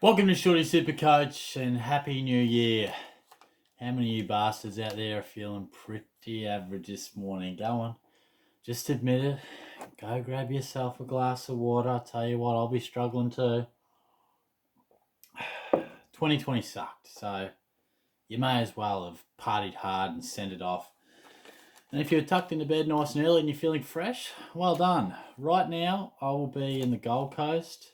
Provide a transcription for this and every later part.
Welcome to Shorty Super Coach and Happy New Year. How many of you bastards out there are feeling pretty average this morning? Go on, just admit it. Go grab yourself a glass of water. I'll tell you what, I'll be struggling too. 2020 sucked, so you may as well have partied hard and sent it off. And if you're tucked into bed nice and early and you're feeling fresh, well done. Right now, I will be in the Gold Coast.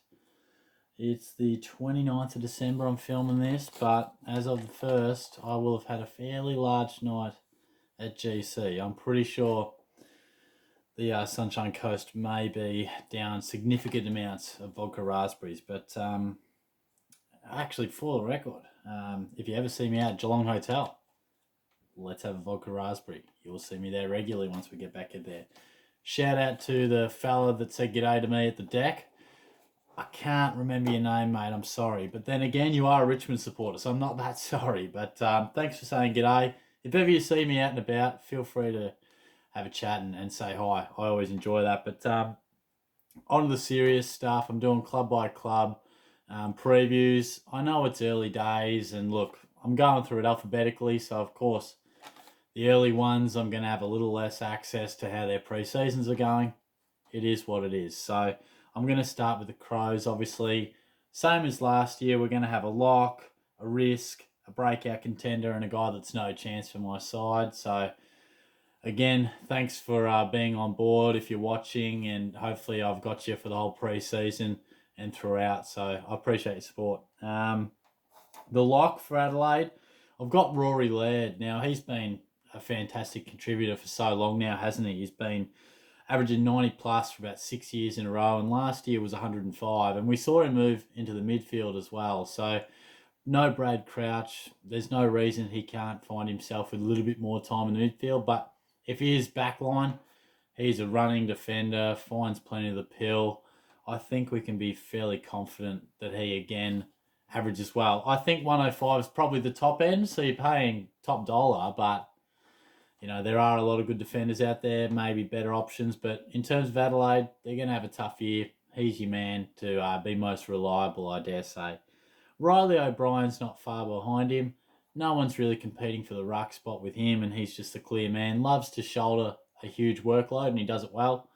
It's the 29th of December I'm filming this, but as of the 1st, I will have had a fairly large night at GC. I'm pretty sure the Sunshine Coast may be down significant amounts of vodka raspberries, but actually, for the record, if you ever see me out at Geelong Hotel, let's have a vodka raspberry. You'll see me there regularly once we get back in there. Shout out to the fella that said g'day to me at the deck. I can't remember your name, mate. I'm sorry. But then again, you are a Richmond supporter, so I'm not that sorry. But thanks for saying g'day. If ever you see me out and about, feel free to have a chat and say hi. I always enjoy that. But on to the serious stuff. I'm doing club by club previews. I know it's early days, and look, I'm going through it alphabetically. So, of course, the early ones, I'm going to have a little less access to how their pre-seasons are going. It is what it is. So I'm going to start with the Crows, obviously. Same as last year, we're going to have a lock, a risk, a breakout contender, and a guy that's no chance for my side. So, again, thanks for being on board if you're watching, and hopefully I've got you for the whole pre-season and throughout. So I appreciate your support. The lock for Adelaide, I've got Rory Laird. Now, he's been a fantastic contributor for so long now, hasn't he? He's been averaging 90 plus for about 6 years in a row, and last year was 105, and we saw him move into the midfield as well. So no Brad Crouch. There's no reason he can't find himself with a little bit more time in the midfield, but if he is backline, he's a running defender, finds plenty of the pill. I think we can be fairly confident that he again averages well. I think 105 is probably the top end, so you're paying top dollar, but you know, there are a lot of good defenders out there, maybe better options. But in terms of Adelaide, they're going to have a tough year. He's your man to be most reliable, I dare say. Riley O'Brien's not far behind him. No one's really competing for the ruck spot with him, and he's just a clear man. Loves to shoulder a huge workload, and he does it well.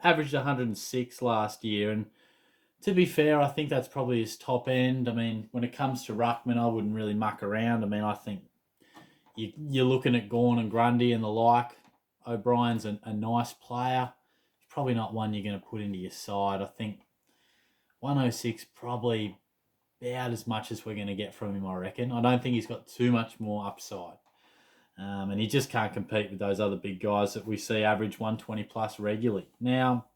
Averaged 106 last year, and to be fair, I think that's probably his top end. I mean, when it comes to ruckman, I wouldn't really muck around. I mean, I think you're looking at Gawn and Grundy and the like. O'Brien's a nice player. He's probably not one you're going to put into your side. I think 106 probably about as much as we're going to get from him, I reckon. I don't think he's got too much more upside. And he just can't compete with those other big guys that we see average 120 plus regularly. Now,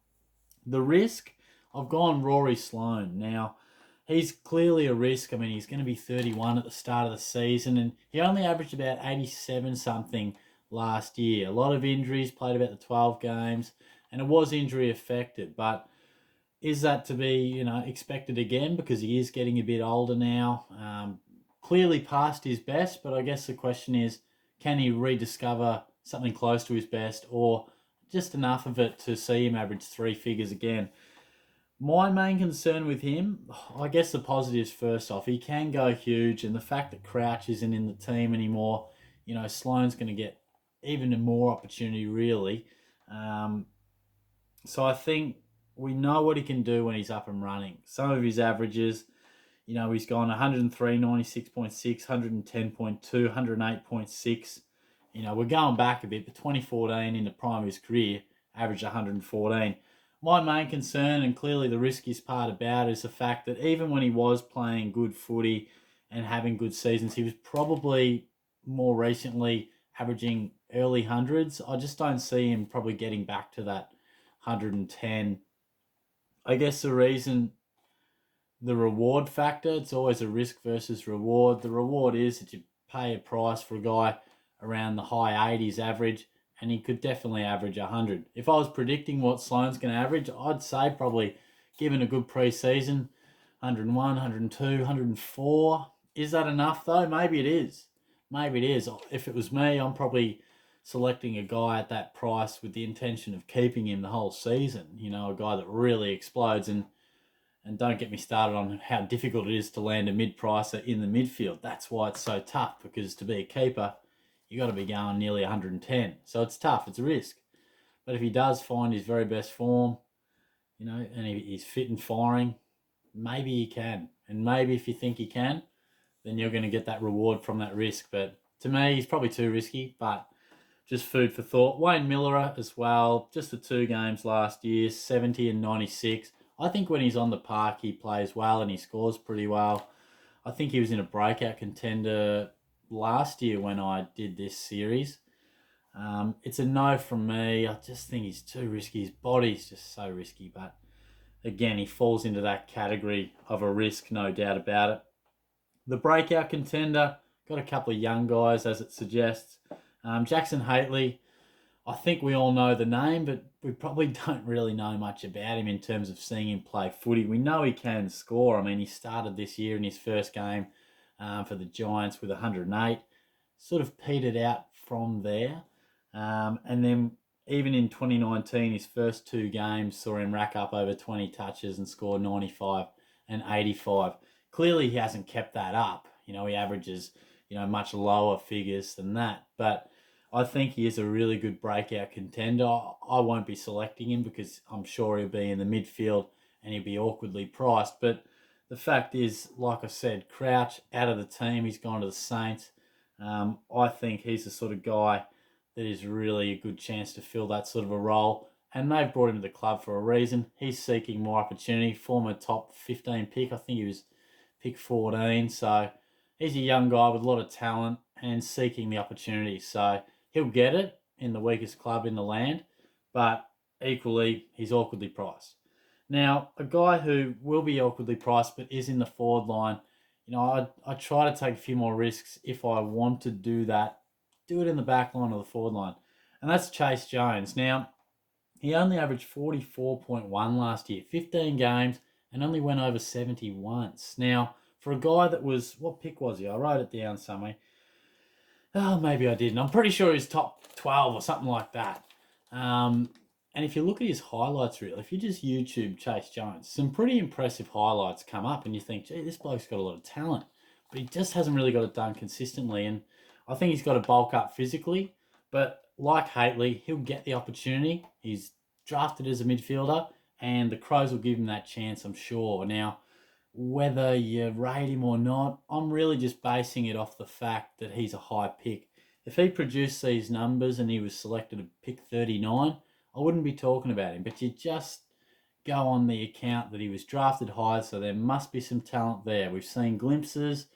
the risk, I've gone Rory Sloane. Now, he's clearly a risk. I mean, he's going to be 31 at the start of the season, and he only averaged about 87-something last year. A lot of injuries, played about the 12 games, and it was injury affected. But is that to be, expected again? Because he is getting a bit older now. Clearly past his best, but I guess the question is, can he rediscover something close to his best, or just enough of it to see him average three figures again? My main concern with him, I guess the positives first off, he can go huge, and the fact that Crouch isn't in the team anymore, Sloane's going to get even more opportunity, really. So I think we know what he can do when he's up and running. Some of his averages, he's gone 103, 96.6, 110.2, 108.6. We're going back a bit, but 2014 in the prime of his career, averaged 114. My main concern, and clearly the riskiest part about it, is the fact that even when he was playing good footy and having good seasons, he was probably more recently averaging early hundreds. I just don't see him probably getting back to that 110. I guess the reason, the reward factor, it's always a risk versus reward. The reward is that you pay a price for a guy around the high 80s average, and he could definitely average 100. If I was predicting what Sloane's going to average, I'd say probably, given a good pre-season, 101, 102, 104. Is that enough, though? Maybe it is. Maybe it is. If it was me, I'm probably selecting a guy at that price with the intention of keeping him the whole season. A guy that really explodes. And And don't get me started on how difficult it is to land a mid-pricer in the midfield. That's why it's so tough, because to be a keeper, you got to be going nearly 110. So it's tough. It's a risk. But if he does find his very best form, and he's fit and firing, maybe he can. And maybe if you think he can, then you're going to get that reward from that risk. But to me, he's probably too risky, but just food for thought. Wayne Miller as well, just the 2 games last year, 70 and 96. I think when he's on the park, he plays well and he scores pretty well. I think he was in a breakout contender last year when I did this series. It's a no from me. I just think he's too risky. His body's just so risky. But again, he falls into that category of a risk, no doubt about it. The breakout contender, got a couple of young guys, as it suggests. Jackson Hately, I think we all know the name, but we probably don't really know much about him in terms of seeing him play footy. We know he can score. I mean, he started this year in his first game for the Giants with 108. Sort of petered out from there. And then even in 2019, his first 2 games saw him rack up over 20 touches and score 95 and 85. Clearly, he hasn't kept that up. He averages, much lower figures than that. But I think he is a really good breakout contender. I won't be selecting him because I'm sure he'll be in the midfield and he'll be awkwardly priced. But the fact is, like I said, Crouch out of the team. He's gone to the Saints. I think he's the sort of guy that is really a good chance to fill that sort of a role. And they've brought him to the club for a reason. He's seeking more opportunity. Former top 15 pick. I think he was pick 14. So he's a young guy with a lot of talent and seeking the opportunity. So he'll get it in the weakest club in the land. But equally, he's awkwardly priced. Now, a guy who will be awkwardly priced but is in the forward line, I try to take a few more risks if I want to do that. Do it in the back line or the forward line. And that's Chase Jones. Now, he only averaged 44.1 last year, 15 games, and only went over 70 once. Now, for a guy that was, what pick was he? I wrote it down somewhere. Oh, maybe I didn't. I'm pretty sure he's top 12 or something like that. And if you look at his highlights reel, if you just YouTube Chase Jones, some pretty impressive highlights come up and you think, gee, this bloke's got a lot of talent. But he just hasn't really got it done consistently. And I think he's got to bulk up physically. But like Hately, he'll get the opportunity. He's drafted as a midfielder and the Crows will give him that chance, I'm sure. Now, whether you rate him or not, I'm really just basing it off the fact that he's a high pick. If he produced these numbers and he was selected at pick 39, I wouldn't be talking about him. But you just go on the account that he was drafted high, so there must be some talent there. We've seen glimpses,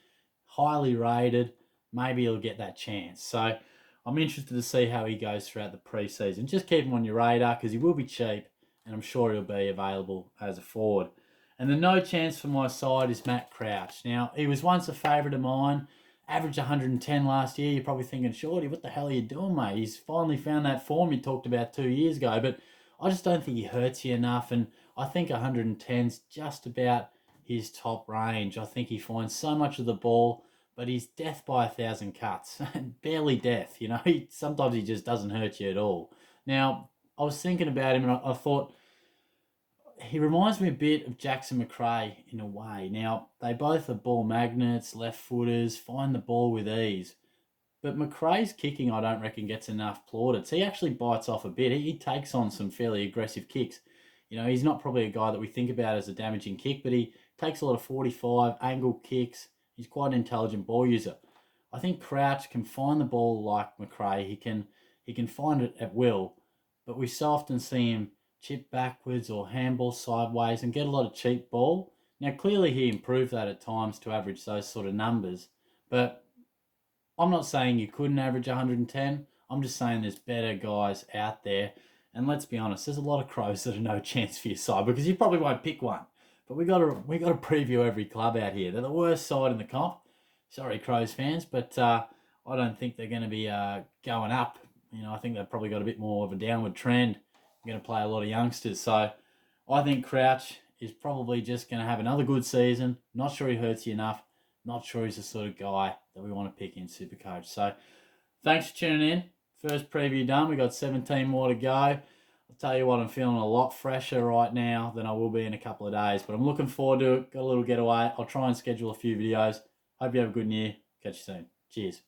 highly rated. Maybe he'll get that chance. So I'm interested to see how he goes throughout the preseason. Just keep him on your radar because he will be cheap and I'm sure he'll be available as a forward. And the no chance for my side is Matt Crouch. Now, he was once a favourite of mine, averaged 110 last year. You're probably thinking, Shorty, what the hell are you doing, mate? He's finally found that form you talked about 2 years ago. But I just don't think he hurts you enough. And I think 110's just about his top range. I think he finds so much of the ball, but he's death by 1,000 cuts. Barely death, Sometimes he just doesn't hurt you at all. Now, I was thinking about him and I thought, he reminds me a bit of Jackson McRae in a way. Now, they both are ball magnets, left footers, find the ball with ease. But McRae's kicking, I don't reckon, gets enough plaudits. He actually bites off a bit. He takes on some fairly aggressive kicks. He's not probably a guy that we think about as a damaging kick, but he takes a lot of 45 angle kicks. He's quite an intelligent ball user. I think Crouch can find the ball like McRae. He can find it at will, but we so often see him chip backwards or handball sideways and get a lot of cheap ball. Now, clearly he improved that at times to average those sort of numbers, but I'm not saying you couldn't average 110. I'm just saying there's better guys out there. And let's be honest, there's a lot of Crows that are no chance for your side because you probably won't pick one. But we got to preview every club out here. They're the worst side in the comp. Sorry, Crows fans, but I don't think they're going to be going up. I think they've probably got a bit more of a downward trend. Going to play a lot of youngsters. So I think Crouch is probably just going to have another good season. Not sure he hurts you enough. Not sure he's the sort of guy that we want to pick in Supercoach. So thanks for tuning in. First preview done. We got 17 more to go. I'll tell you what, I'm feeling a lot fresher right now than I will be in a couple of days, but I'm looking forward to it. Got a little getaway. I'll try and schedule a few videos. Hope you have a good year. Catch you soon. Cheers.